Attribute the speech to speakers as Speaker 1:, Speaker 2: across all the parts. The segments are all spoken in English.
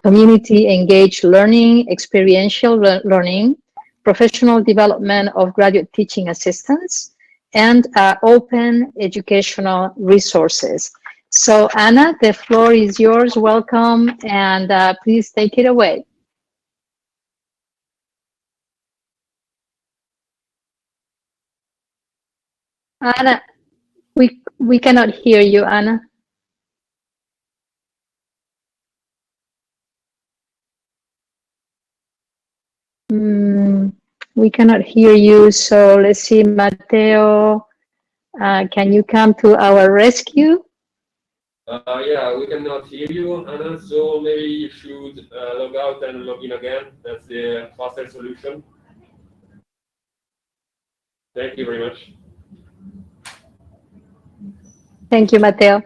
Speaker 1: community engaged learning, experiential learning, professional development of graduate teaching assistants, and open educational resources. So Anna, the floor is yours. Welcome, and please take it away. Anna, we cannot hear you, Anna. We cannot hear you, so let's see, Mateo, can you come to our rescue?
Speaker 2: Yeah, we cannot hear you, Anna, so maybe you should log out and log in again. That's the faster solution. Thank you very much.
Speaker 1: Thank you, Mateo.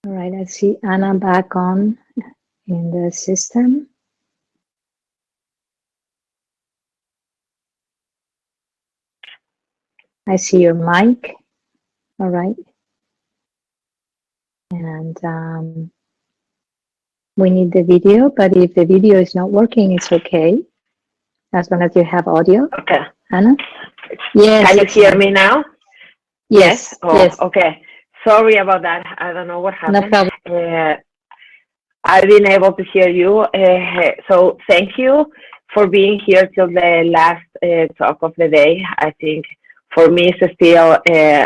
Speaker 1: All right, I see Anna back on in the system. I see your mic. All right. And we need the video, but if the video is not working, it's okay, as long as you have audio.
Speaker 3: Okay.
Speaker 1: Anna? Yes.
Speaker 3: Can you hear me now?
Speaker 1: Yes.
Speaker 3: Oh,
Speaker 1: yes.
Speaker 3: Okay. Sorry about that. I don't know what happened.
Speaker 1: No problem.
Speaker 3: I've been able to hear you. So thank you for being here till the last talk of the day. I think for me it's still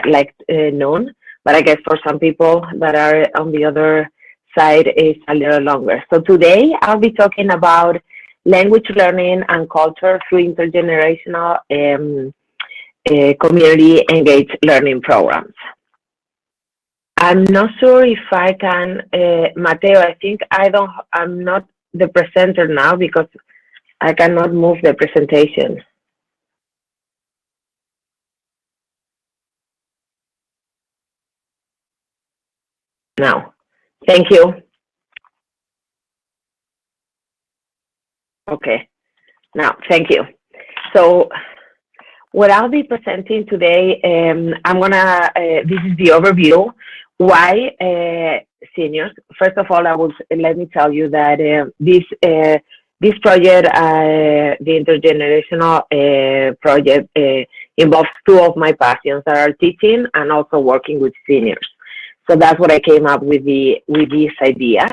Speaker 3: like noon, but I guess for some people that are on the other side it's a little longer. So today I'll be talking about language learning and culture through intergenerational community engaged learning programs. I'm not sure if I can, Mateo, I think I'm not the presenter now because I cannot move the presentation. Now, thank you. Okay, now, thank you. So what I'll be presenting today, this is the overview. Why seniors? First of all, let me tell you that this project, the intergenerational project, involves two of my passions that are teaching and also working with seniors. So that's what I came up with this idea.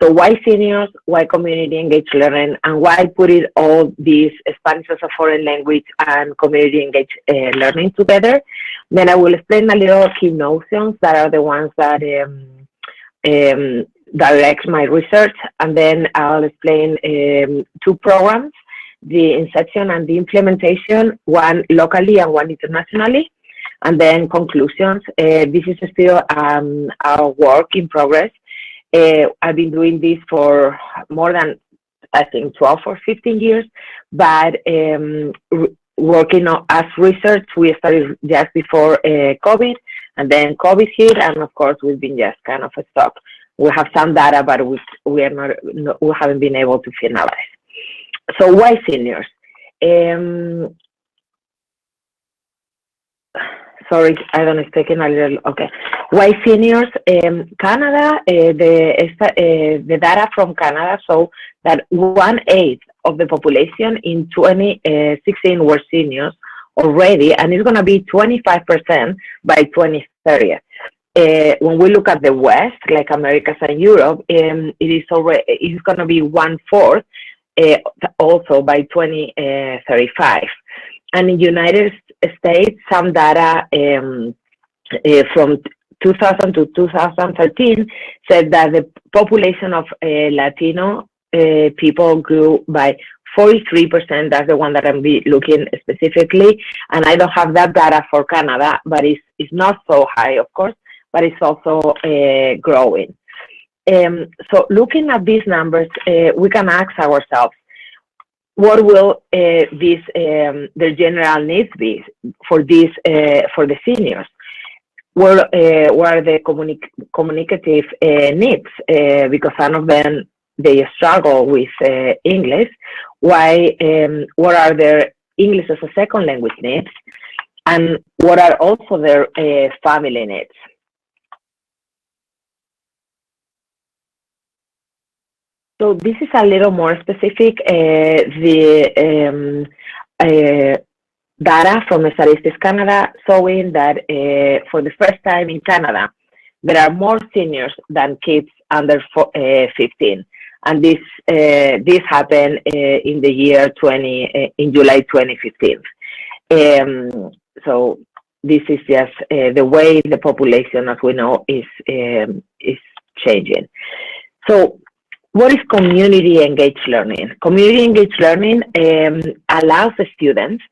Speaker 3: So why seniors, why community engaged learning, and why put it all these Spanish as a foreign language and community engaged learning together? Then I will explain a little key notions that are the ones that direct my research, and then I'll explain two programs, the inception and the implementation, one locally and one internationally, and then conclusions. This is still our work in progress. I've been doing this for more than, I think, 12 or 15 years, but working on as research. We started just before COVID, and then COVID hit, and of course we've been just kind of stuck. We have some data, but we haven't been able to finalize. So why seniors? Sorry, I don't speak in a little. Okay, why seniors? Canada, the data from Canada show that 1/8 of the population in 2016 were seniors already, and it's going to be 25% by 2030. When we look at the West, like Americas and Europe, it's going to be 1/4 also by 2035. And in the United States, some data from 2000 to 2013 said that the population of Latino people grew by 43%. That's the one that I'm looking specifically. And I don't have that data for Canada, but it's not so high, of course, but it's also growing. So looking at these numbers, we can ask ourselves, what will their general needs be for for the seniors? What are the communicative needs? Because some of them, they struggle with English. What are their English as a second language needs? And what are also their family needs? So this is a little more specific. The data from Statistics Canada showing that for the first time in Canada, there are more seniors than kids under 15, and this happened in the year in July 2015. So this is just the way the population, as we know, is changing. So what is community engaged learning? Community engaged learning allows the students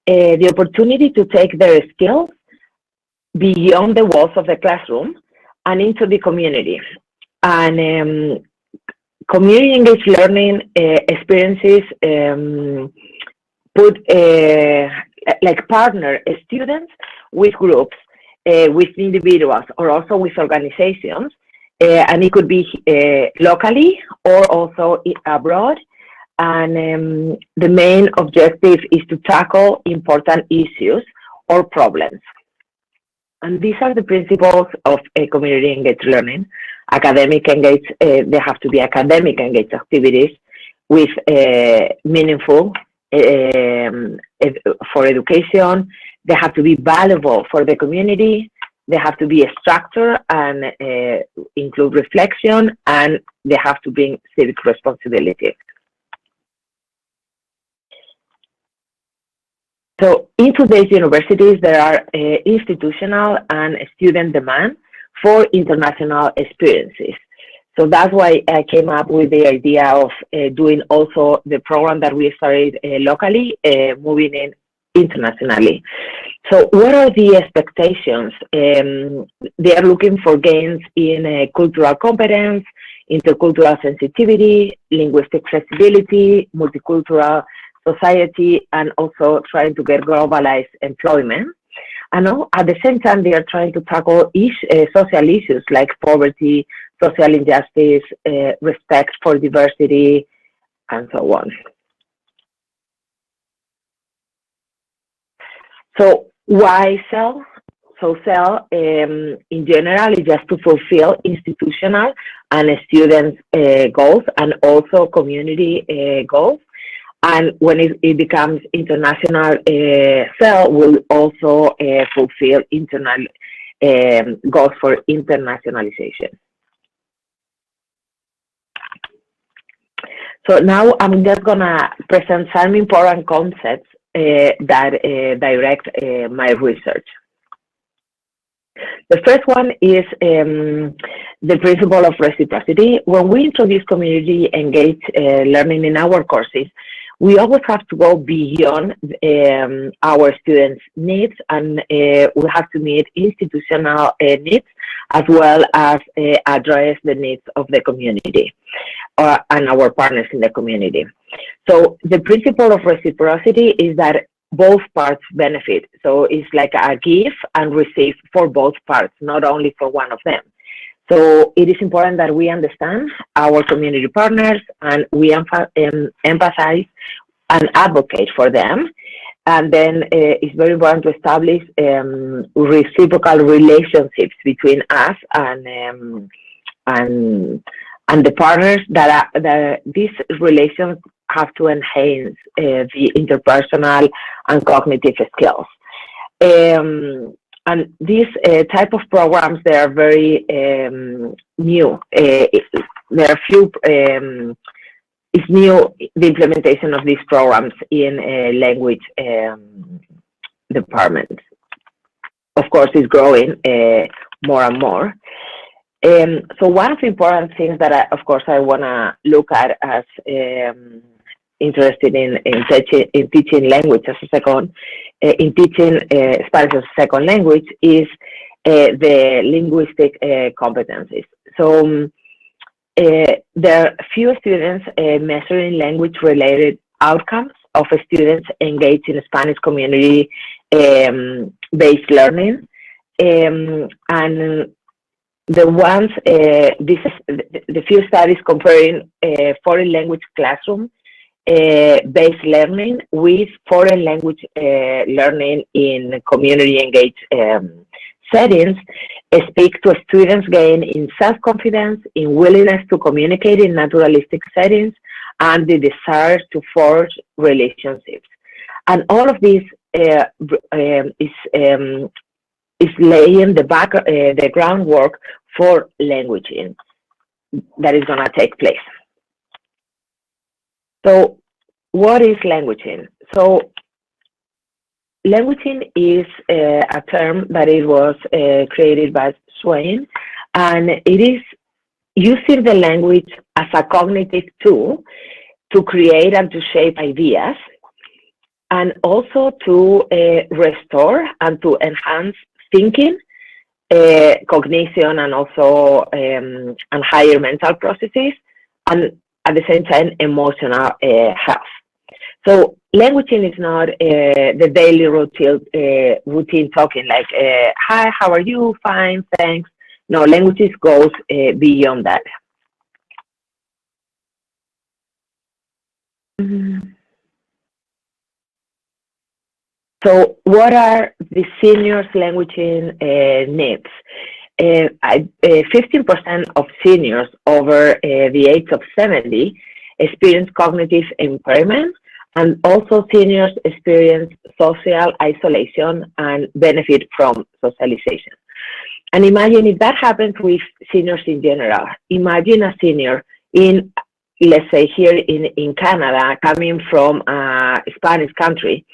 Speaker 3: the opportunity to take their skills beyond the walls of the classroom and into the community. And community engaged learning experiences partner students with groups, with individuals, or also with organizations. And it could be locally or also abroad. And the main objective is to tackle important issues or problems. And these are the principles of community engaged learning. Academic engaged, they have to be academic engaged activities with meaningful for education. They have to be valuable for the community. They have to be structured and include reflection, and they have to bring civic responsibility. So in today's universities, there are institutional and student demand for international experiences. So that's why I came up with the idea of doing also the program that we started locally, moving in internationally. So what are the expectations? They are looking for gains in cultural competence, intercultural sensitivity, linguistic flexibility, multicultural society, and also trying to get globalized employment. And at the same time, they are trying to tackle social issues like poverty, social injustice, respect for diversity, and so on. So why CEL? So CEL, in general, is just to fulfill institutional and student goals and also community goals. And when it becomes international, CEL will also fulfill internal goals for internationalization. So now I'm just gonna present some important concepts that direct my research. The first one is the principle of reciprocity. When we introduce community engaged learning in our courses, we always have to go beyond our students' needs, and we have to meet institutional needs as well as address the needs of the community and our partners in the community. So the principle of reciprocity is that both parts benefit. So it's like a give and receive for both parts, not only for one of them. So it is important that we understand our community partners and we emphasize and advocate for them. And then it's very important to establish reciprocal relationships between us and the partners that these relations have to enhance the interpersonal and cognitive skills. And these type of programs, they are very new. There are few. It's new, the implementation of these programs in language departments. Of course, it's growing more and more. So one of the important things that of course I want to look at as interested in teaching language as a second, in teaching Spanish as a second language is the linguistic competencies. So there are few students measuring language-related outcomes of students engaged in Spanish community-based learning, and the ones, the few studies comparing foreign language classroom based learning with foreign language learning in community engaged settings speak to students' gain in self-confidence, in willingness to communicate in naturalistic settings, and the desire to forge relationships. And all of this is laying the groundwork for languaging that is going to take place. So what is languaging? So languaging is a term that it was created by Swain, and it is using the language as a cognitive tool to create and to shape ideas, and also to restore and to enhance thinking, cognition, and also and higher mental processes, and at the same time emotional health. So languaging is not the daily routine talking like, hi, how are you? Fine, thanks. No, languages goes beyond that. So what are the seniors' languaging needs? 15% of seniors over the age of 70 experience cognitive impairment, and also seniors experience social isolation and benefit from socialization. And imagine if that happens with seniors in general. Imagine a senior in, let's say here in Canada, coming from a Spanish country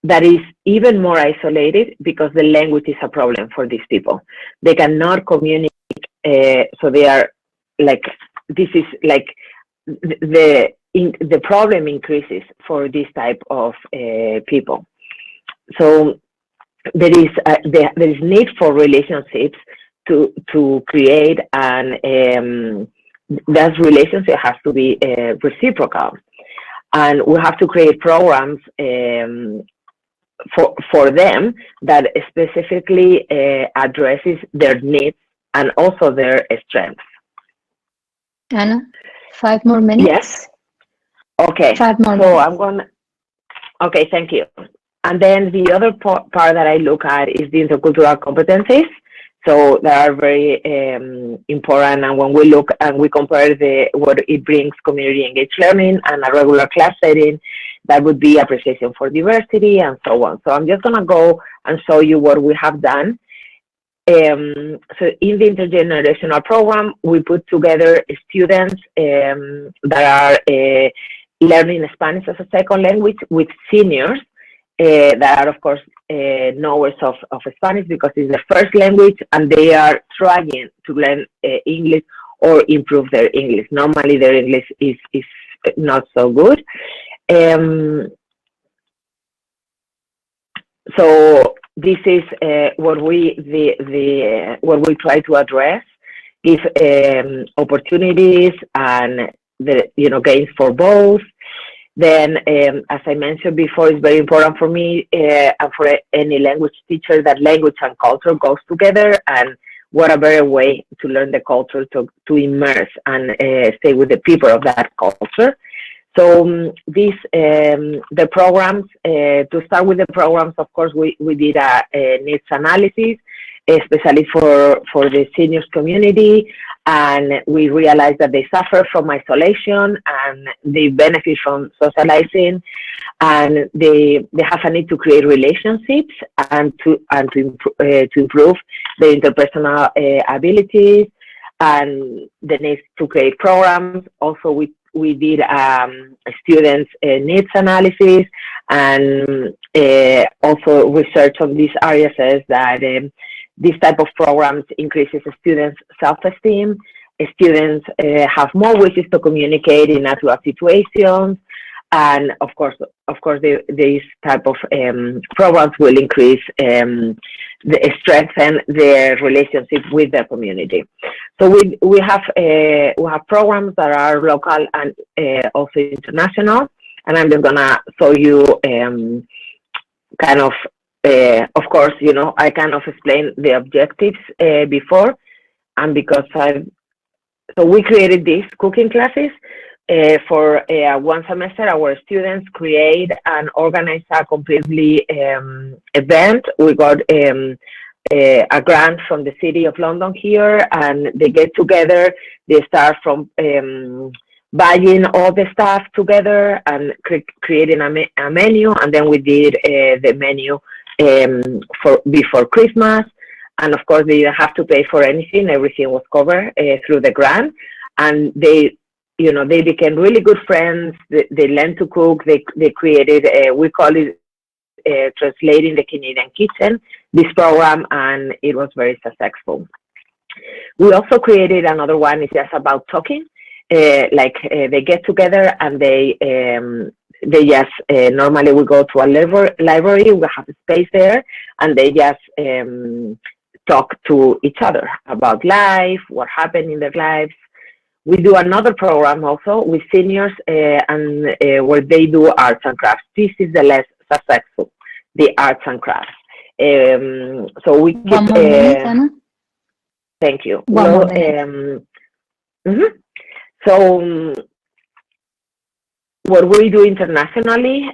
Speaker 3: that is even more isolated because the language is a problem for these people. They cannot communicate, so they are like, this is like the problem increases for this type of people. So there is need for relationships to create, and that relationship has to be reciprocal, and we have to create programs for them that specifically addresses their needs and also their strengths.
Speaker 1: Anna, 5 more minutes?
Speaker 3: Yes. Okay.
Speaker 1: 5 more
Speaker 3: so
Speaker 1: minutes.
Speaker 3: I'm going to, okay, thank you. And then the other part that I look at is the intercultural competencies. So they are very important, and when we look and we compare what it brings community engaged learning and a regular class setting, that would be appreciation for diversity and so on. So I'm just going to go and show you what we have done. So in the intergenerational program, we put together students that are learning Spanish as a second language with seniors that are, of course, knowers of Spanish because it's the first language, and they are trying to learn English or improve their English. Normally, their English is not so good. So this is what we try to address, give opportunities and gains for both. Then, as I mentioned before, it's very important for me and for any language teacher that language and culture goes together. And what a better way to learn the culture, to immerse and stay with the people of that culture. So the programs, to start with the programs, of course, we did a needs analysis, especially for the seniors community, and we realized that they suffer from isolation and they benefit from socializing, and they have a need to create relationships and to improve their interpersonal abilities, and the need to create programs. Also, we did students' needs analysis, and also research on this area says that this type of programs increases students' self-esteem. Students have more wishes to communicate in natural situations, and of course, these type of programs will increase strengthen their relationship with the community. So we have programs that are local and also international, and I'm just gonna show you kind of course, I kind of explained the objectives before, and because so we created these cooking classes for one semester. Our students create and organize a completely event. We got a grant from the City of London here, and they get together. They start from buying all the stuff together and creating a menu, and then we did the menu for before Christmas. And of course, they didn't have to pay for anything. Everything was covered through the grant, and they became really good friends. They learned to cook. They created, we call it Translating the Canadian Kitchen, this program, and it was very successful. We also created another one. It's just about talking. They get together and they just normally we go to a library. We have a space there, and they just talk to each other about life, what happened in their lives. We do another program also with seniors, and where they do arts and crafts. This is the less successful, the arts and crafts. So we keep.
Speaker 1: One more minute, Anna.
Speaker 3: Thank you.
Speaker 1: One more minute.
Speaker 3: So what we do internationally,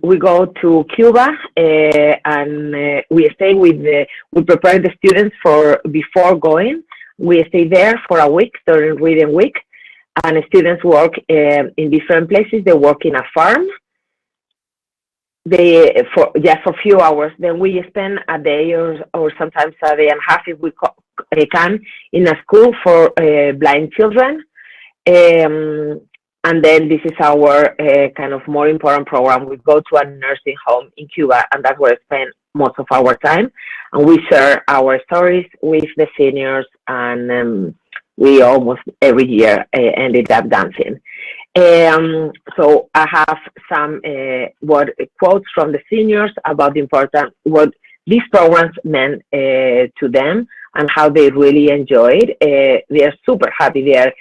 Speaker 3: we go to Cuba, and we stay we prepare the students for before going. We stay there for a week during reading week, and students work in different places. They work in a farm. For a few hours. Then we spend a day or sometimes a day and a half if we can in a school for blind children. And then this is our kind of more important program. We go to a nursing home in Cuba, and that's where I spend most of our time. And we share our stories with the seniors, and we almost every year ended up dancing. So I have some quotes from the seniors about what these programs meant to them and how they really enjoyed. They are super happy. They are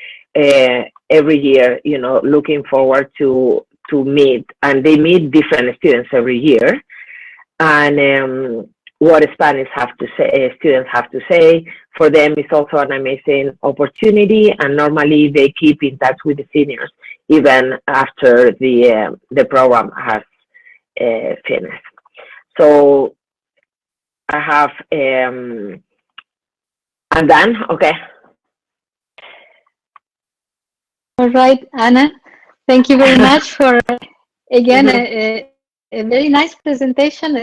Speaker 3: every year, looking forward to meet, and they meet different students every year. And what Spanish students have to say. For them, it's also an amazing opportunity, and normally they keep in touch with the seniors even after the program has finished. So I have, I'm done. Okay.
Speaker 1: All right, Anna. Thank you very much for again a very nice presentation.